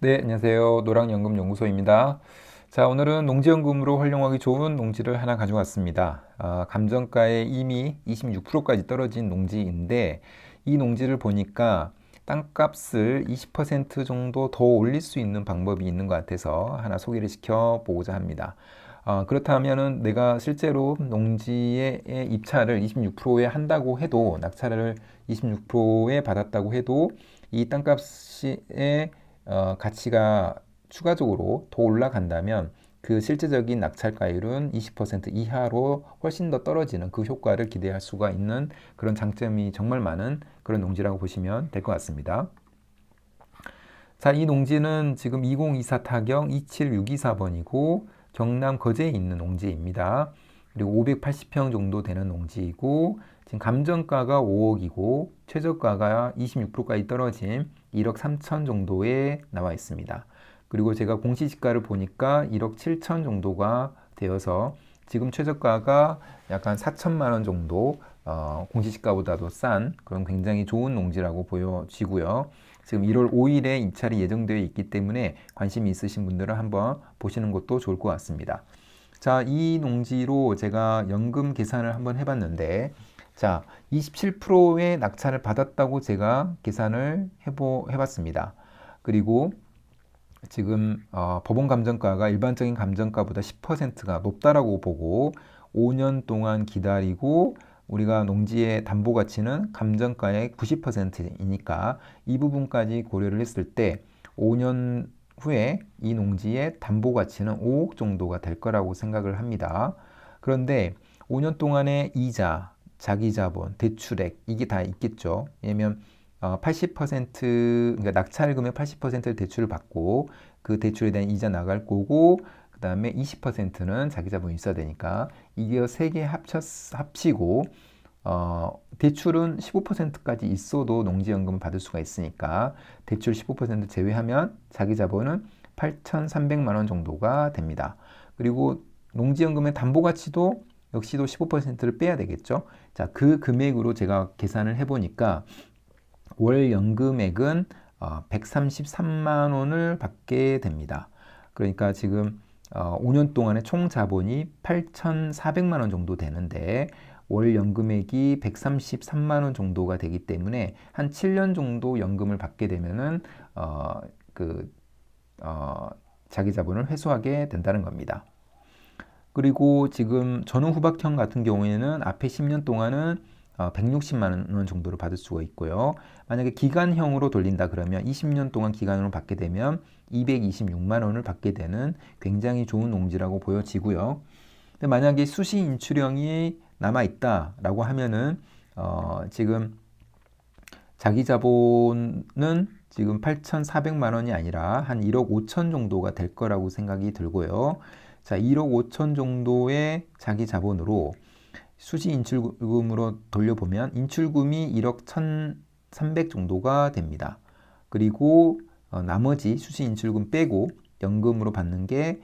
네, 안녕하세요. 노랑연금연구소입니다. 자, 오늘은 농지연금으로 활용하기 좋은 농지를 하나 가져왔습니다. 감정가에 이미 26%까지 떨어진 농지인데, 이 농지를 보니까 땅값을 20% 정도 더 올릴 수 있는 방법이 있는 것 같아서 하나 소개를 시켜보고자 합니다. 그렇다면은 내가 실제로 농지의 입찰을 26%에 한다고 해도, 낙찰을 26%에 받았다고 해도, 이 땅값의 가치가 추가적으로 더 올라간다면 그 실제적인 낙찰가율은 20% 이하로 훨씬 더 떨어지는 그 효과를 기대할 수가 있는 그런 장점이 정말 많은 그런 농지라고 보시면 될 것 같습니다. 자, 이 농지는 지금 2024 타경 27624번이고 경남 거제에 있는 농지입니다. 그리고 580평 정도 되는 농지이고 지금 감정가가 5억이고 최저가가 26%까지 떨어진 1억 3천 정도에 나와 있습니다. 그리고 제가 공시지가를 보니까 1억 7천 정도가 되어서 지금 최저가가 약간 4천만 원 정도 공시지가보다도 싼 그런 굉장히 좋은 농지라고 보여지고요. 지금 1월 5일에 입찰이 예정되어 있기 때문에 관심이 있으신 분들은 한번 보시는 것도 좋을 것 같습니다. 자, 이 농지로 제가 연금 계산을 한번 해봤는데, 자, 27%의 낙찰을 받았다고 제가 계산을 해봤습니다. 그리고 지금 법원 감정가가 일반적인 감정가보다 10%가 높다라고 보고 5년 동안 기다리고 우리가 농지의 담보 가치는 감정가의 90%이니까 이 부분까지 고려를 했을 때 5년 후에 이 농지의 담보 가치는 5억 정도가 될 거라고 생각을 합니다. 그런데 5년 동안의 이자, 자기 자본, 대출액 이게 다 있겠죠. 왜냐면 80% 그러니까 낙찰금의 80%를 대출을 받고 그 대출에 대한 이자 나갈 거고 그 다음에 20%는 자기 자본이 있어야 되니까 이게 세 개 합치고 대출은 15%까지 있어도 농지연금을 받을 수가 있으니까 대출 15% 제외하면 자기 자본은 8,300만 원 정도가 됩니다. 그리고 농지연금의 담보 가치도 역시도 15%를 빼야 되겠죠. 자, 그 금액으로 제가 계산을 해보니까 월 연금액은 133만 원을 받게 됩니다. 그러니까 지금 5년 동안의 총 자본이 8,400만 원 정도 되는데 월 연금액이 133만 원 정도가 되기 때문에 한 7년 정도 연금을 받게 되면은 그 자기 자본을 회수하게 된다는 겁니다. 그리고 지금 전후후박형 같은 경우에는 앞에 10년 동안은 160만 원 정도를 받을 수가 있고요. 만약에 기간형으로 돌린다 그러면 20년 동안 기간으로 받게 되면 226만 원을 받게 되는 굉장히 좋은 농지라고 보여지고요. 근데 만약에 수시 인출형이 남아 있다라고 하면은 지금 자기 자본은 지금 8,400만 원이 아니라 한 1억 5천 정도가 될 거라고 생각이 들고요. 자, 1억 5천 정도의 자기 자본으로 수시 인출금으로 돌려보면 인출금이 1억 1,300 정도가 됩니다. 그리고 나머지 수시 인출금 빼고 연금으로 받는 게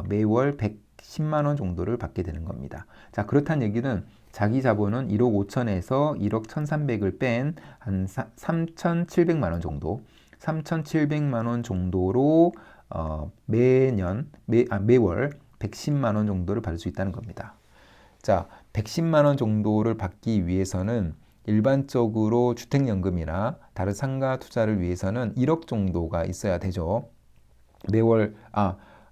매월 110만 원 정도를 받게 되는 겁니다. 자, 그렇다는 얘기는 자기 자본은 1억 5천에서 1억 1,300을 뺀 한 3,700만 원 정도, 3,700만 원 정도로 매월 110만 원 정도를 받을 수 있다는 겁니다. 자, 110만 원 정도를 받기 위해서는 일반적으로 주택연금이나 다른 상가 투자를 위해서는 1억 정도가 있어야 되죠. 매월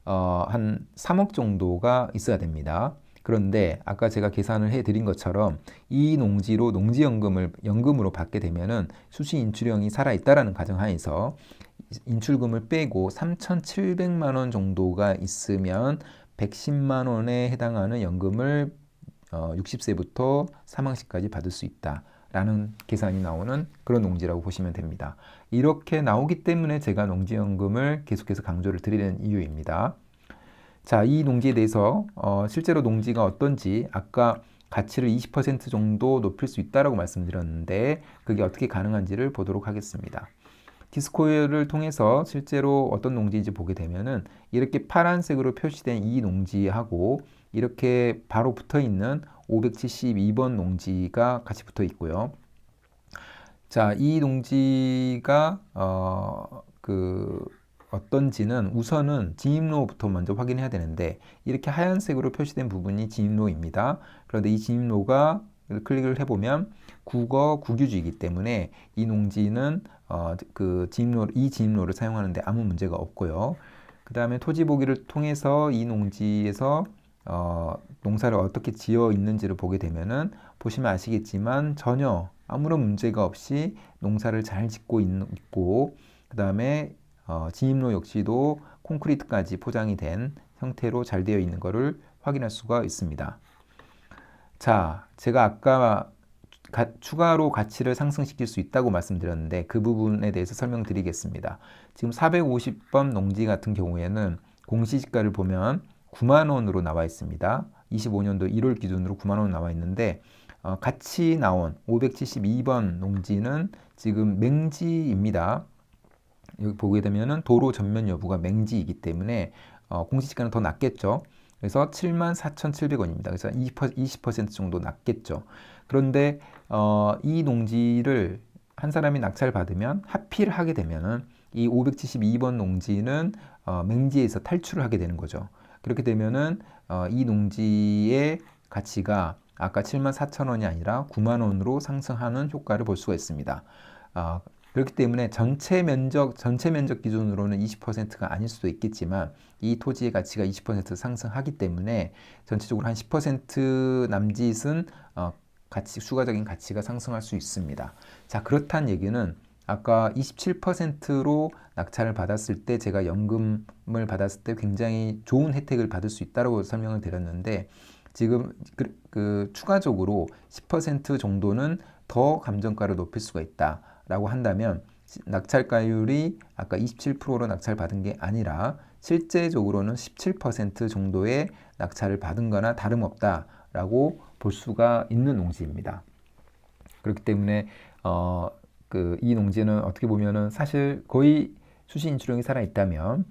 한 3억 정도가 있어야 됩니다. 그런데 아까 제가 계산을 해드린 것처럼 이 농지로 농지연금을 연금으로 받게 되면은 수시 인출형이 살아있다라는 가정하에서 인출금을 빼고 3,700만 원 정도가 있으면 110만 원에 해당하는 연금을 60세부터 사망 시까지 받을 수 있다라는 계산이 나오는 그런 농지라고 보시면 됩니다. 이렇게 나오기 때문에 제가 농지연금을 계속해서 강조를 드리는 이유입니다. 자, 이 농지에 대해서 실제로 농지가 어떤지 아까 가치를 20% 정도 높일 수 있다라고 말씀드렸는데 그게 어떻게 가능한지를 보도록 하겠습니다. 디스코를 통해서 실제로 어떤 농지인지 보게 되면은 이렇게 파란색으로 표시된 이 농지하고 이렇게 바로 붙어 있는 572번 농지가 같이 붙어 있고요. 자, 이 농지가 어떤지는 우선은 진입로부터 먼저 확인해야 되는데, 이렇게 하얀색으로 표시된 부분이 진입로입니다. 그런데 이 진입로가 클릭을 해보면 국어 국유지이기 때문에 이 농지는 이 진입로를 사용하는데 아무 문제가 없고요. 그 다음에 토지 보기를 통해서 이 농지에서 농사를 어떻게 지어 있는지를 보게 되면은 보시면 아시겠지만 전혀 아무런 문제가 없이 농사를 잘 짓고 있고, 그 다음에 진입로 역시도 콘크리트까지 포장이 된 형태로 잘 되어 있는 것을 확인할 수가 있습니다. 자, 제가 아까 추가로 가치를 상승시킬 수 있다고 말씀드렸는데 그 부분에 대해서 설명드리겠습니다. 지금 450번 농지 같은 경우에는 공시지가를 보면 9만 원으로 나와 있습니다. 25년도 1월 기준으로 9만 원 나와 있는데 같이 나온 572번 농지는 지금 맹지입니다. 여기 보게 되면은 도로 전면 여부가 맹지이기 때문에 공시지가는 더 낮겠죠. 그래서 74,700원입니다. 그래서 20% 정도 낮겠죠. 그런데 이 농지를 한 사람이 낙찰받으면 하필 하게 되면은 이 572번 농지는 맹지에서 탈출을 하게 되는 거죠. 그렇게 되면은 이 농지의 가치가 아까 74,000원이 아니라 9만 원으로 상승하는 효과를 볼 수가 있습니다. 그렇기 때문에 전체 면적 기준으로는 20%가 아닐 수도 있겠지만 이 토지의 가치가 20% 상승하기 때문에 전체적으로 한 10% 남짓은 추가적인 가치가 상승할 수 있습니다. 자, 그렇다는 얘기는 아까 27%로 낙찰을 받았을 때 제가 연금을 받았을 때 굉장히 좋은 혜택을 받을 수 있다고 설명을 드렸는데, 지금 추가적으로 10% 정도는 더 감정가를 높일 수가 있다라고 한다면 낙찰가율이 아까 27%로 낙찰받은 게 아니라 실제적으로는 17% 정도의 낙찰을 받은 거나 다름없다라고 볼 수가 있는 농지입니다. 그렇기 때문에 이 농지는 어떻게 보면은 사실 거의 수시인출형이 살아있다면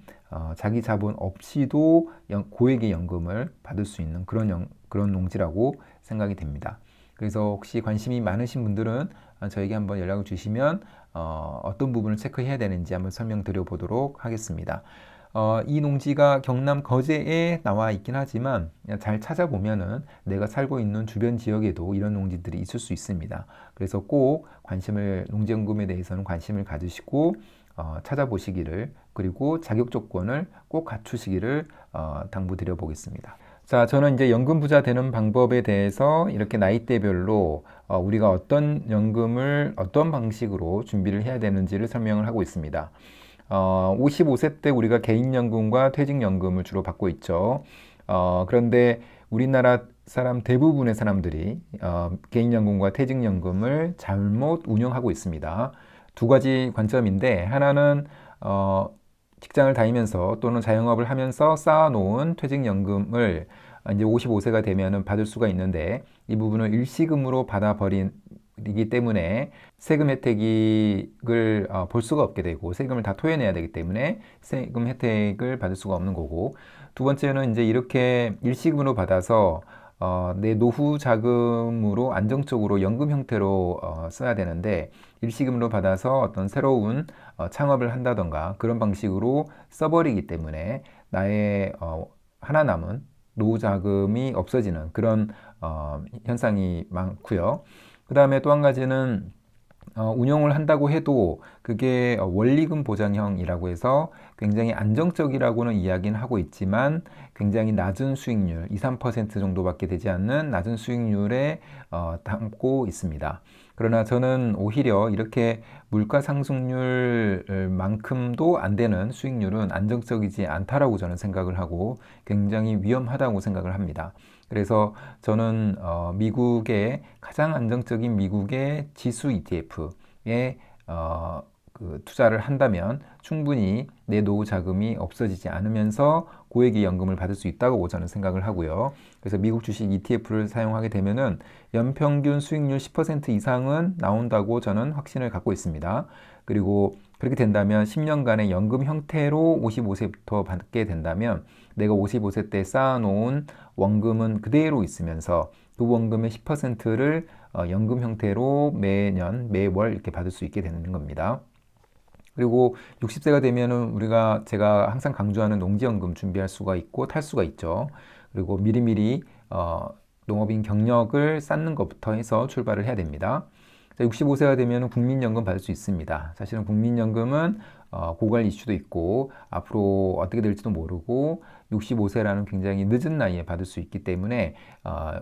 자기 자본 없이도 고액의 연금을 받을 수 있는 그런 농지라고 생각이 됩니다. 그래서 혹시 관심이 많으신 분들은 저에게 한번 연락을 주시면 어떤 부분을 체크해야 되는지 한번 설명드려 보도록 하겠습니다. 이 농지가 경남 거제에 나와 있긴 하지만 잘 찾아보면은 내가 살고 있는 주변 지역에도 이런 농지들이 있을 수 있습니다. 그래서 꼭 농지연금에 대해서는 관심을 가지시고 찾아보시기를, 그리고 자격 조건을 꼭 갖추시기를 당부드려 보겠습니다. 자, 저는 이제 연금 부자 되는 방법에 대해서 이렇게 나이대별로 우리가 어떤 연금을 어떤 방식으로 준비를 해야 되는지를 설명을 하고 있습니다. 55세 때 우리가 개인연금과 퇴직연금을 주로 받고 있죠. 그런데 우리나라 대부분의 사람들이 개인연금과 퇴직연금을 잘못 운영하고 있습니다. 두 가지 관점인데, 하나는 직장을 다니면서 또는 자영업을 하면서 쌓아놓은 퇴직연금을 이제 55세가 되면은 받을 수가 있는데, 이 부분을 일시금으로 받아버리기 때문에 세금 혜택을 볼 수가 없게 되고, 세금을 다 토해내야 되기 때문에 세금 혜택을 받을 수가 없는 거고, 두 번째는 이제 이렇게 일시금으로 받아서 내 노후 자금으로 안정적으로 연금 형태로 써야 되는데, 일시금으로 받아서 어떤 새로운 창업을 한다던가 그런 방식으로 써버리기 때문에 나의 하나 남은 노후 자금이 없어지는 그런 현상이 많고요. 그 다음에 또 한 가지는 운용을 한다고 해도 그게 원리금 보장형이라고 해서 굉장히 안정적이라고는 이야기는 하고 있지만 굉장히 낮은 수익률, 2, 3% 정도밖에 되지 않는 낮은 수익률에 담고 있습니다. 그러나 저는 오히려 이렇게 물가 상승률만큼도 안 되는 수익률은 안정적이지 않다라고 저는 생각을 하고 굉장히 위험하다고 생각을 합니다. 그래서 저는 가장 안정적인 미국의 지수 ETF에 투자를 한다면 충분히 내 노후 자금이 없어지지 않으면서 고액의 연금을 받을 수 있다고 저는 생각을 하고요. 그래서 미국 주식 ETF를 사용하게 되면은 연평균 수익률 10% 이상은 나온다고 저는 확신을 갖고 있습니다. 그리고 그렇게 된다면 10년간의 연금 형태로 55세부터 받게 된다면 내가 55세 때 쌓아놓은 원금은 그대로 있으면서 그 원금의 10%를 연금 형태로 매월 이렇게 받을 수 있게 되는 겁니다. 그리고 60세가 되면은 제가 항상 강조하는 농지연금 준비할 수가 있고 탈 수가 있죠. 그리고 미리미리 농업인 경력을 쌓는 것부터 해서 출발을 해야 됩니다. 65세가 되면 국민연금 받을 수 있습니다. 사실은 국민연금은 고갈 이슈도 있고 앞으로 어떻게 될지도 모르고 65세라는 굉장히 늦은 나이에 받을 수 있기 때문에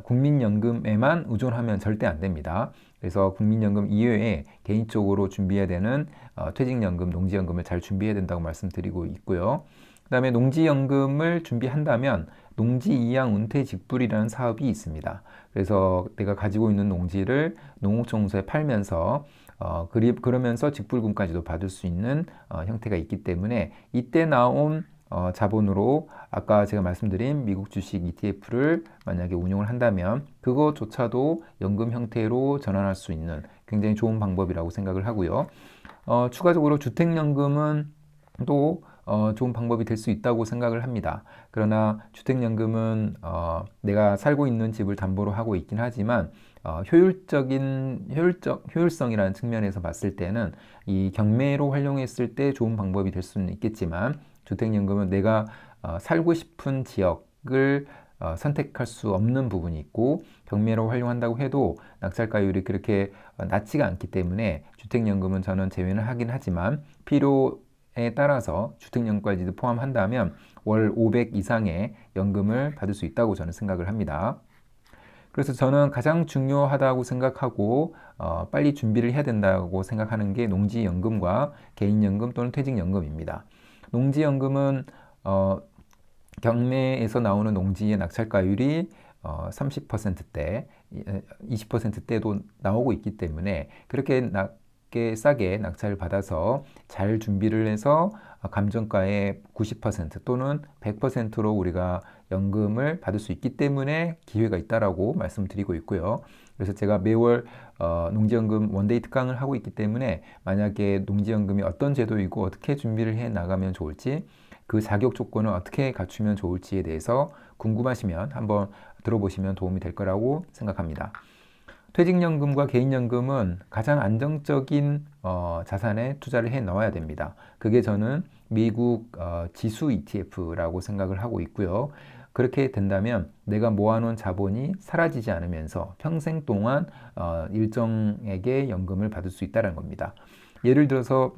국민연금에만 의존하면 절대 안 됩니다. 그래서 국민연금 이외에 개인적으로 준비해야 되는 퇴직연금, 농지연금을 잘 준비해야 된다고 말씀드리고 있고요. 그 다음에 농지연금을 준비한다면 농지이양 은퇴직불이라는 사업이 있습니다. 그래서 내가 가지고 있는 농지를 농업청소에 팔면서 그러면서 직불금까지도 받을 수 있는 형태가 있기 때문에 이때 나온 자본으로 아까 제가 말씀드린 미국 주식 ETF를 만약에 운용을 한다면 그것조차도 연금 형태로 전환할 수 있는 굉장히 좋은 방법이라고 생각을 하고요. 추가적으로 주택연금은 또 좋은 방법이 될 수 있다고 생각을 합니다. 그러나 주택연금은 내가 살고 있는 집을 담보로 하고 있긴 하지만 효율성이라는 측면에서 봤을 때는 이 경매로 활용했을 때 좋은 방법이 될 수는 있겠지만 주택연금은 내가 살고 싶은 지역을 선택할 수 없는 부분이 있고 경매로 활용한다고 해도 낙찰가율이 그렇게 낮지가 않기 때문에 주택연금은 저는 제외는 하긴 하지만 필요에 따라서 주택연금까지도 포함한다면 월 500 이상의 연금을 받을 수 있다고 저는 생각을 합니다. 그래서 저는 가장 중요하다고 생각하고 빨리 준비를 해야 된다고 생각하는 게 농지연금과 개인연금 또는 퇴직연금입니다. 농지연금은 경매에서 나오는 농지의 낙찰가율이 30%대, 20%대도 나오고 있기 때문에 그렇게 싸게 낙찰을 받아서 잘 준비를 해서 감정가의 90% 또는 100%로 우리가 연금을 받을 수 있기 때문에 기회가 있다라고 말씀드리고 있고요. 그래서 제가 매월 농지연금 원데이 특강을 하고 있기 때문에 만약에 농지연금이 어떤 제도이고 어떻게 준비를 해 나가면 좋을지 그 자격 조건을 어떻게 갖추면 좋을지에 대해서 궁금하시면 한번 들어보시면 도움이 될 거라고 생각합니다. 퇴직연금과 개인연금은 가장 안정적인 자산에 투자를 해 넣어야 됩니다. 그게 저는 미국 지수 ETF라고 생각을 하고 있고요. 그렇게 된다면 내가 모아놓은 자본이 사라지지 않으면서 평생 동안 일정액의 연금을 받을 수 있다는 겁니다. 예를 들어서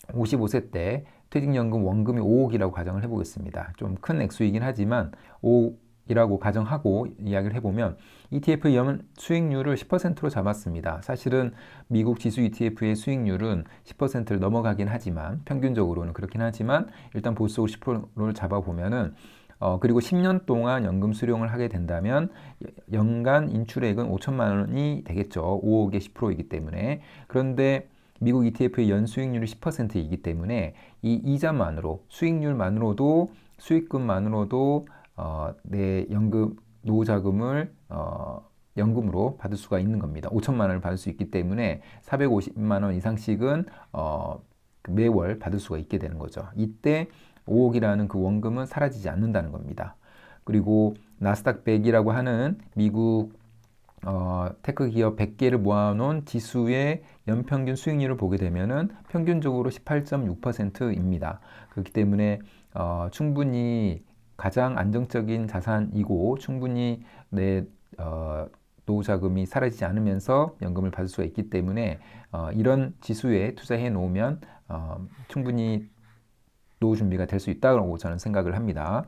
55세 때 퇴직연금 원금이 5억이라고 가정을 해보겠습니다. 좀 큰 액수이긴 하지만 5억이라고 가정하고 이야기를 해보면 ETF 연 수익률을 10%로 잡았습니다. 사실은 미국 지수 ETF의 수익률은 10%를 넘어가긴 하지만 평균적으로는 그렇긴 하지만 일단 보수적으로 10%를 잡아보면은 그리고 10년 동안 연금 수령을 하게 된다면 연간 인출액은 5천만 원이 되겠죠. 5억의 10%이기 때문에. 그런데 미국 ETF의 연수익률이 10%이기 때문에 이 이자만으로 수익률만으로도 수익금만으로도 내 연금 노후자금을 연금으로 받을 수가 있는 겁니다. 5천만 원을 받을 수 있기 때문에 450만 원 이상씩은 매월 받을 수가 있게 되는 거죠. 이때 5억이라는 그 원금은 사라지지 않는다는 겁니다. 그리고 나스닥 100이라고 하는 미국 테크 기업 100개를 모아놓은 지수의 연평균 수익률을 보게 되면은 평균적으로 18.6%입니다. 그렇기 때문에 충분히 가장 안정적인 자산이고 충분히 내 노후자금이 사라지지 않으면서 연금을 받을 수가 있기 때문에 이런 지수에 투자해 놓으면 충분히 노후 준비가 될 수 있다고 저는 생각을 합니다.